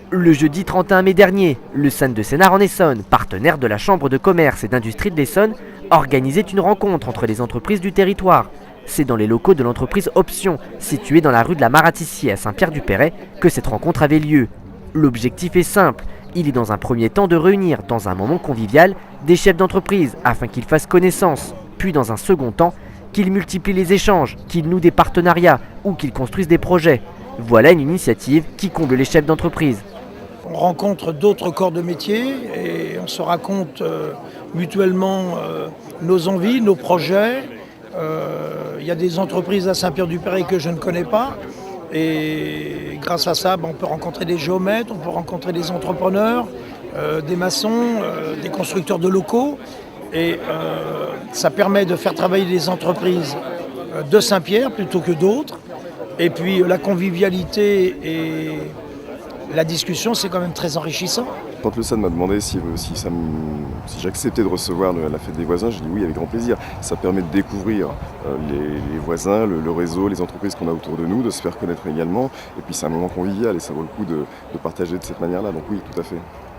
Le jeudi 31 mai dernier, le SAN de Sénart-en-Essonne, partenaire de la Chambre de commerce et d'industrie de l'Essonne, organisait une rencontre entre les entreprises du territoire. C'est dans les locaux de l'entreprise Option, située dans la rue de la Maratissier à Saint-Pierre-du-Perret, que cette rencontre avait lieu. L'objectif est simple, il est dans un premier temps de réunir, dans un moment convivial, des chefs d'entreprise afin qu'ils fassent connaissance, puis dans un second temps, qu'ils multiplient les échanges, qu'ils nouent des partenariats ou qu'ils construisent des projets. Voilà une initiative qui comble les chefs d'entreprise. On rencontre d'autres corps de métier et on se raconte mutuellement nos envies, nos projets. Il y a des entreprises à Saint-Pierre-du-Perret que je ne connais pas et grâce à ça, on peut rencontrer des géomètres, on peut rencontrer des entrepreneurs, des maçons, des constructeurs de locaux et ça permet de faire travailler les entreprises de Saint-Pierre plutôt que d'autres. Et puis la convivialité et la discussion, c'est quand même très enrichissant. Quand le SAN m'a demandé si j'acceptais de recevoir la fête des voisins, j'ai dit oui avec grand plaisir. Ça permet de découvrir les voisins, le réseau, les entreprises qu'on a autour de nous, de se faire connaître également. Et puis c'est un moment convivial et ça vaut le coup de partager de cette manière-là. Donc oui, tout à fait.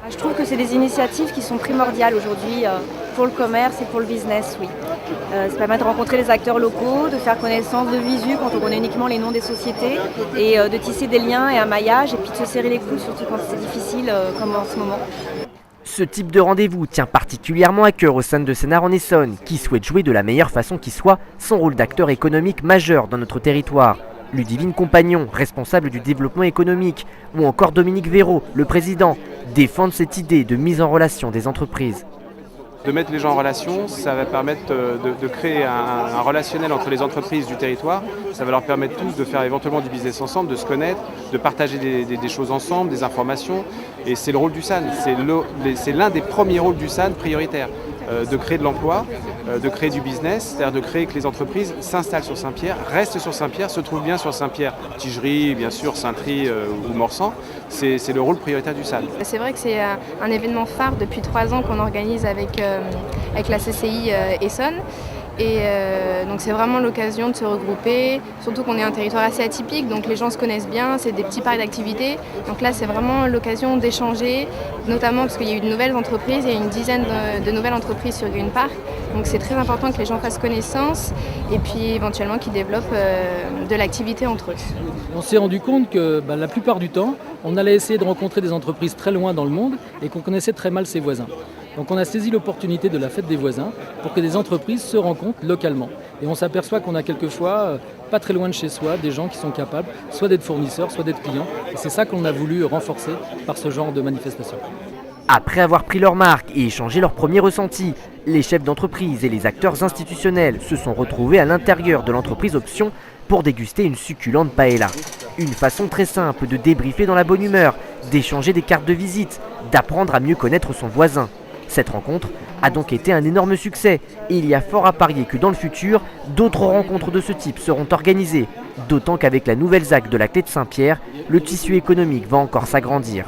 Je trouve que c'est des initiatives qui sont primordiales aujourd'hui pour le commerce et pour le business, oui. Ça permet de rencontrer les acteurs locaux, de faire connaissance de visu quand on connaît uniquement les noms des sociétés et de tisser des liens et un maillage et puis de se serrer les coudes, surtout quand c'est difficile comme en ce moment. Ce type de rendez-vous tient particulièrement à cœur au SAN de Sénart-en-Essonne, qui souhaite jouer de la meilleure façon qui soit son rôle d'acteur économique majeur dans notre territoire. Ludivine Compagnon, responsable du développement économique, ou encore Dominique Véraud, le président, défendent cette idée de mise en relation des entreprises. De mettre les gens en relation, ça va permettre de créer un relationnel entre les entreprises du territoire. Ça va leur permettre tous de faire éventuellement du business ensemble, de se connaître, de partager des choses ensemble, des informations. Et c'est le rôle du SAN, c'est l'un des premiers rôles du SAN prioritaires. De créer de l'emploi, de créer du business, c'est-à-dire de créer que les entreprises s'installent sur Saint-Pierre, restent sur Saint-Pierre, se trouvent bien sur Saint-Pierre, Tigerie, bien sûr, Saint-Try ou Morsan. C'est le rôle prioritaire du SAN. C'est vrai que c'est un événement phare depuis 3 ans qu'on organise avec la CCI Essonne. Et donc c'est vraiment l'occasion de se regrouper, surtout qu'on est un territoire assez atypique, donc les gens se connaissent bien, c'est des petits parcs d'activités. Donc là c'est vraiment l'occasion d'échanger, notamment parce qu'il y a eu de nouvelles entreprises, il y a une dizaine de nouvelles entreprises sur Green Park. Donc c'est très important que les gens fassent connaissance et puis éventuellement qu'ils développent de l'activité entre eux. On s'est rendu compte que la plupart du temps, on allait essayer de rencontrer des entreprises très loin dans le monde et qu'on connaissait très mal ses voisins. Donc on a saisi l'opportunité de la fête des voisins pour que des entreprises se rencontrent localement. Et on s'aperçoit qu'on a quelquefois, pas très loin de chez soi, des gens qui sont capables soit d'être fournisseurs, soit d'être clients. Et c'est ça qu'on a voulu renforcer par ce genre de manifestation. Après avoir pris leur marque et échangé leurs premiers ressentis, les chefs d'entreprise et les acteurs institutionnels se sont retrouvés à l'intérieur de l'entreprise Option pour déguster une succulente paella. Une façon très simple de débriefer dans la bonne humeur, d'échanger des cartes de visite, d'apprendre à mieux connaître son voisin. Cette rencontre a donc été un énorme succès et il y a fort à parier que dans le futur, d'autres rencontres de ce type seront organisées. D'autant qu'avec la nouvelle ZAC de la Clé de Saint-Pierre, le tissu économique va encore s'agrandir.